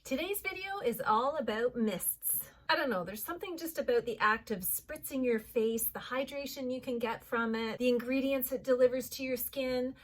Today's video is all about mists. I don't know, there's something just about the act of spritzing your face, the hydration you can get from it, the ingredients it delivers to your skin.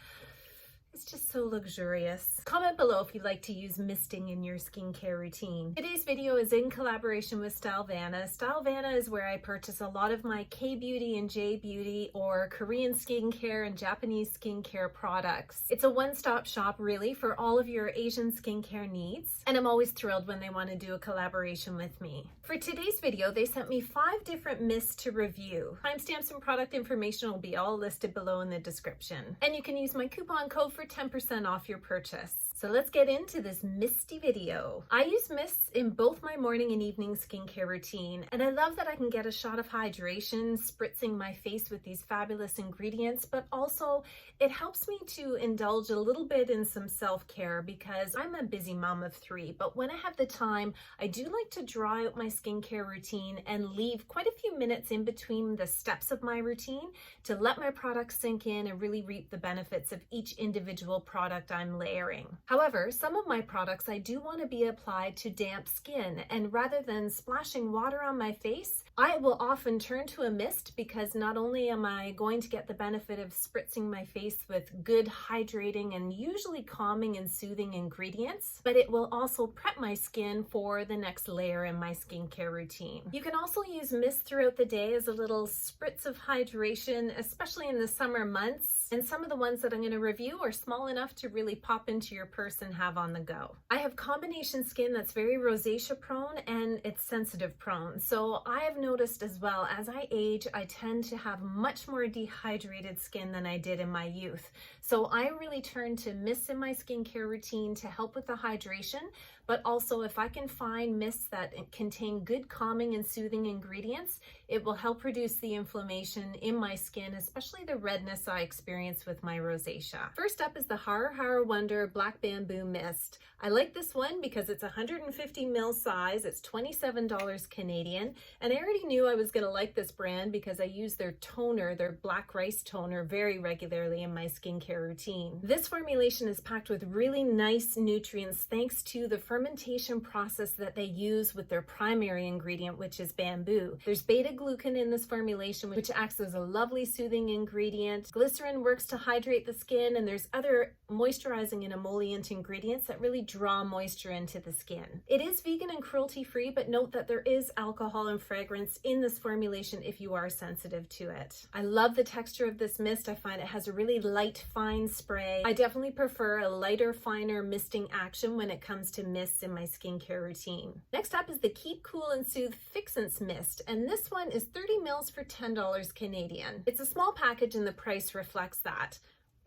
It's just so luxurious. Comment below if you'd like to use misting in your skincare routine. Today's video is in collaboration with Stylevana. Stylevana is where I purchase a lot of my K-beauty and J-beauty or Korean skincare and Japanese skincare products. It's a one-stop shop really for all of your Asian skincare needs, and I'm always thrilled when they want to do a collaboration with me. For today's video, they sent me 5 different mists to review. Timestamps and product information will be all listed below in the description. And you can use my coupon code for 10% off your purchase. So let's get into this misty video. I use mists in both my morning and evening skincare routine, and I love that I can get a shot of hydration spritzing my face with these fabulous ingredients, but also it helps me to indulge a little bit in some self-care because I'm a busy mom of 3, but when I have the time, I do like to draw out my skincare routine and leave quite a few minutes in between the steps of my routine to let my products sink in and really reap the benefits of each individual product I'm layering. However, some of my products I do want to be applied to damp skin, and rather than splashing water on my face, I will often turn to a mist because not only am I going to get the benefit of spritzing my face with good hydrating and usually calming and soothing ingredients, but it will also prep my skin for the next layer in my skincare routine. You can also use mist throughout the day as a little spritz of hydration, especially in the summer months, and some of the ones that I'm going to review are small enough to really pop into your purse and have on the go. I have combination skin that's very rosacea prone and it's sensitive prone, so I have noticed as well as I age I tend to have much more dehydrated skin than I did in my youth. So I really turn to mists in my skincare routine to help with the hydration, but also if I can find mists that contain good calming and soothing ingredients, it will help reduce the inflammation in my skin, especially the redness I experience with my rosacea. First up is the Haru Wonder Black Bamboo Mist. I like this one because it's 150 ml size, it's $27 Canadian, and I already knew I was going to like this brand because I use their toner, their black rice toner, very regularly in my skincare routine. This formulation is packed with really nice nutrients thanks to the fermentation process that they use with their primary ingredient, which is bamboo. There's beta-glucan in this formulation, which acts as a lovely soothing ingredient. Glycerin works to hydrate the skin, and there's other moisturizing and emollient ingredients that really draw moisture into the skin. It is vegan and cruelty-free, but note that there is alcohol and fragrance in this formulation if you are sensitive to it. I love the texture of this mist. I find it has a really light, fine spray. I definitely prefer a lighter, finer misting action when it comes to mists in my skincare routine. Next up is the Keep Cool and Soothe Fixence Mist, and this one is 30 ml for $10 Canadian. It's a small package and the price reflects that.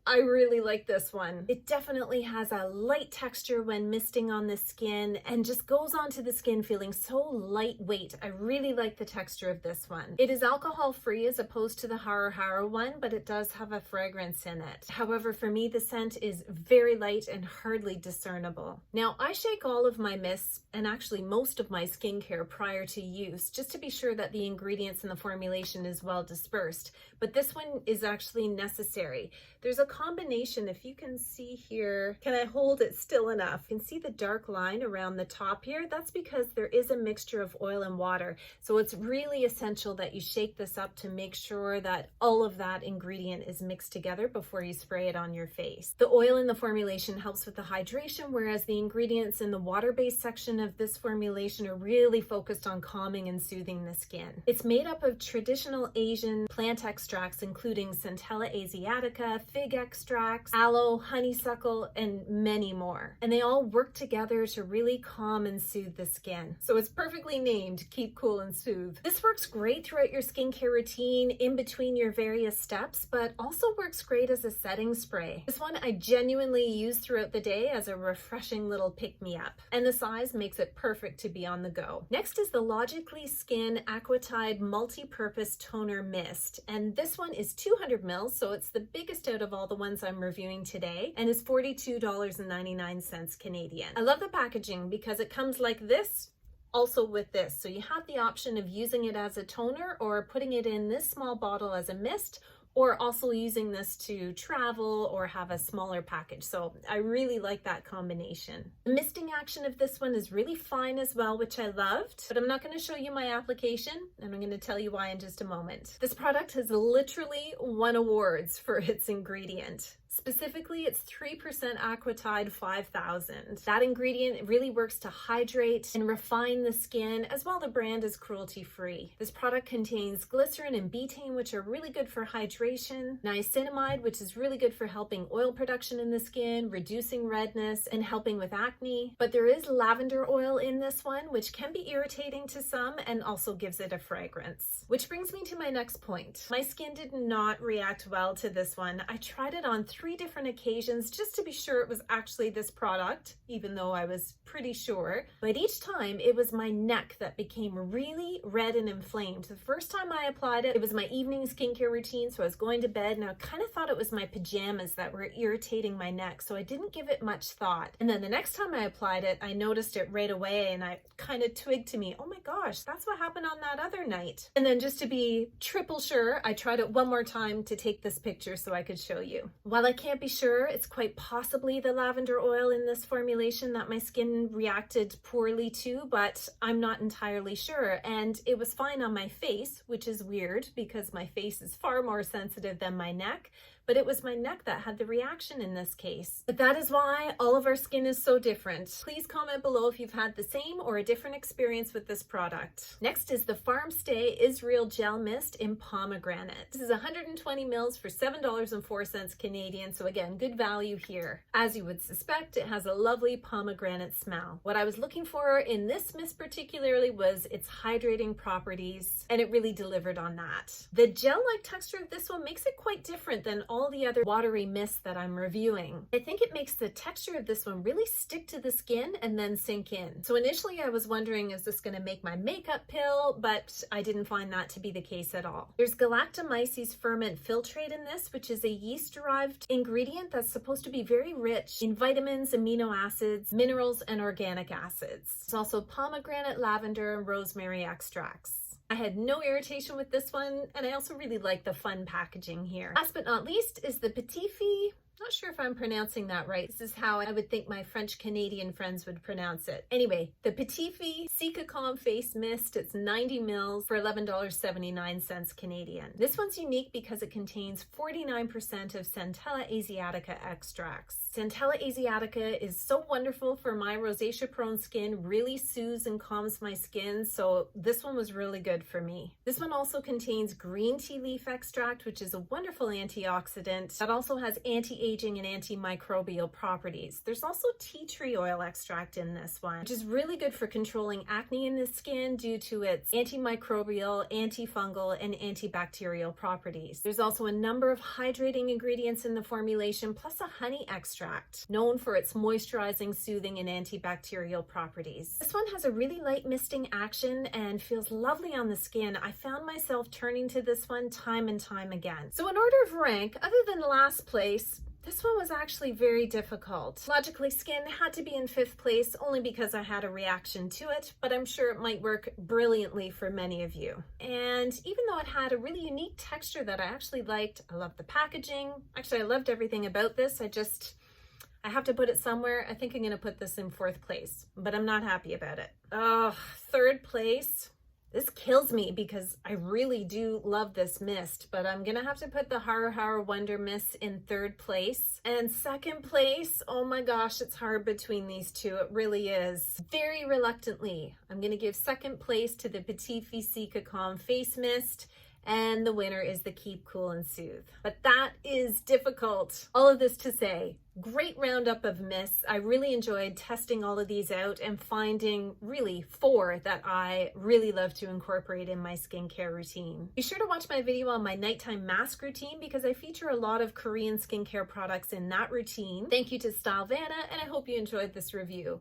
I really like this one. It definitely has a light texture when misting on the skin and just goes onto the skin feeling so lightweight. I really like the texture of this one. It is alcohol free as opposed to the Haru one, but it does have a fragrance in it. However, for me, the scent is very light and hardly discernible. Now, I shake all of my mists and actually most of my skincare prior to use just to be sure that the ingredients in the formulation is well dispersed, but this one is actually necessary. There's a combination, if you can see here, can I hold it still enough? You can see the dark line around the top here. That's because there is a mixture of oil and water. So it's really essential that you shake this up to make sure that all of that ingredient is mixed together before you spray it on your face. The oil in the formulation helps with the hydration, whereas the ingredients in the water-based section of this formulation are really focused on calming and soothing the skin. It's made up of traditional Asian plant extracts, including Centella asiatica, fig extracts, aloe, honeysuckle, and many more. And they all work together to really calm and soothe the skin. So it's perfectly named Keep Cool and Soothe. This works great throughout your skincare routine in between your various steps, but also works great as a setting spray. This one I genuinely use throughout the day as a refreshing little pick-me-up, and the size makes it perfect to be on the go. Next is the Logically Skin Aquatide Multi-Purpose Toner Mist, and this one is 200 ml, so it's the biggest out of all the ones I'm reviewing today, and is $42.99 Canadian. I love the packaging because it comes like this, also with this. So you have the option of using it as a toner or putting it in this small bottle as a mist, or also using this to travel or have a smaller package. So I really like that combination. The misting action of this one is really fine as well, which I loved, but I'm not going to show you my application, and I'm going to tell you why in just a moment. This product has literally won awards for its ingredient. Specifically, it's 3% Aquatide 5000. That ingredient really works to hydrate and refine the skin, as well the brand is cruelty-free. This product contains glycerin and betaine, which are really good for hydration, niacinamide, which is really good for helping oil production in the skin, reducing redness, and helping with acne. But there is lavender oil in this one, which can be irritating to some and also gives it a fragrance. Which brings me to my next point. My skin did not react well to this one. I tried it on 3 different occasions just to be sure it was actually this product, even though I was pretty sure. But each time it was my neck that became really red and inflamed. The first time I applied it, it was my evening skincare routine, so I was going to bed and I kind of thought it was my pajamas that were irritating my neck, so I didn't give it much thought. And then the next time I applied it, I noticed it right away and I kind of twigged to me, oh my gosh, that's what happened on that other night. And then just to be triple sure, I tried it one more time to take this picture so I could show you. While I can't be sure, it's quite possibly the lavender oil in this formulation that my skin reacted poorly to, but I'm not entirely sure. And it was fine on my face, which is weird because my face is far more sensitive than my neck. But it was my neck that had the reaction in this case. But that is why all of our skin is so different. Please comment below if you've had the same or a different experience with this product. Next is the Farm Stay Israel Gel Mist in Pomegranate. This is 120 mils for $7.04 Canadian, so again, good value here. As you would suspect, it has a lovely pomegranate smell. What I was looking for in this mist particularly was its hydrating properties, and it really delivered on that. The gel-like texture of this one makes it quite different than all the other watery mists that I'm reviewing. I think it makes the texture of this one really stick to the skin and then sink in. So initially I was wondering, is this going to make my makeup pill? But I didn't find that to be the case at all. There's Galactomyces ferment filtrate in this, which is a yeast-derived ingredient that's supposed to be very rich in vitamins, amino acids, minerals, and organic acids. There's also pomegranate, lavender, and rosemary extracts. I had no irritation with this one, and I also really like the fun packaging here. Last but not least is the PETITFEE. Not sure if I'm pronouncing that right. This is how I would think my French-Canadian friends would pronounce it. Anyway, the PETITFEE Cica-Calm Face Mist. It's 90 mils for $11.79 Canadian. This one's unique because it contains 49% of Centella asiatica extracts. Centella asiatica is so wonderful for my rosacea-prone skin, really soothes and calms my skin, so this one was really good for me. This one also contains green tea leaf extract, which is a wonderful antioxidant that also has anti-aging and antimicrobial properties. There's also tea tree oil extract in this one, which is really good for controlling acne in the skin due to its antimicrobial, antifungal, and antibacterial properties. There's also a number of hydrating ingredients in the formulation, plus a honey extract, known for its moisturizing, soothing, and antibacterial properties. This one has a really light misting action and feels lovely on the skin. I found myself turning to this one time and time again. So in order of rank, other than last place, this one was actually very difficult. Logically, Skin had to be in 5th place only because I had a reaction to it, but I'm sure it might work brilliantly for many of you. And even though it had a really unique texture that I actually liked, I loved the packaging. Actually, I loved everything about this. I have to put it somewhere. I think I'm going to put this in 4th place, but I'm not happy about it. Oh, 3rd place. This kills me because I really do love this mist, but I'm gonna have to put the Haru Wonder Mist in 3rd place. And 2nd place, oh my gosh, it's hard between these two. It really is. Very reluctantly, I'm gonna give 2nd place to the PETITFEE Cica-Calm Face Mist. And the winner is the Keep Cool and Soothe. But that is difficult. All of this to say, great roundup of mists. I really enjoyed testing all of these out and finding really 4 that I really love to incorporate in my skincare routine. Be sure to watch my video on my nighttime mask routine because I feature a lot of Korean skincare products in that routine. Thank you to Stylevana, and I hope you enjoyed this review.